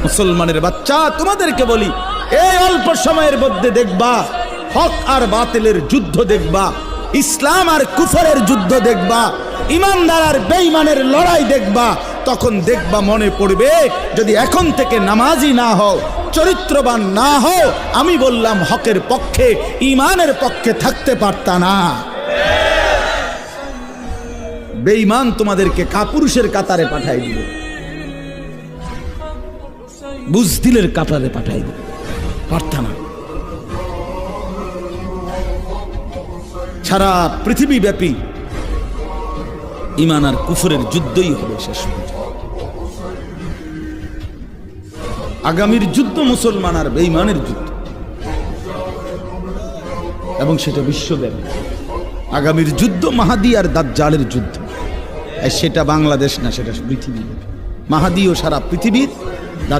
মুসলমানের বাচ্চা, তোমাদেরকে বলি, এই অল্প সময়ের মধ্যে দেখবা হক আর বাতিলের যুদ্ধ দেখবা, ইসলাম আর কুফরের যুদ্ধ দেখবা, ইমানদার আর বেঈমানের লড়াই দেখবা। তখন দেখবা মনে পড়বে, যদি এখন থেকে নামাজি না হও, চরিত্রবান না হও, আমি বললাম হকের পক্ষে, ইমানের পক্ষে থাকতে পারতা না। বেঈমান তোমাদেরকে কাপুরুষের কাতারে পাঠাই দিবে, বুজদিলের কাতারে পাঠাই দিবে, পারতা না। সারা পৃথিবী ব্যাপী ঈমান আর কুফরের যুদ্ধই হবে শেষ পর্যন্ত। আগামীর যুদ্ধ মুসলমান আর বেঈমানের যুদ্ধ, এবং সেটা বিশ্বব্যাপী। আগামীর যুদ্ধ মাহাদি আর দাজ্জালের যুদ্ধ, সেটা বাংলাদেশ না, সেটা পৃথিবী। মাহাদিও সারা পৃথিবীর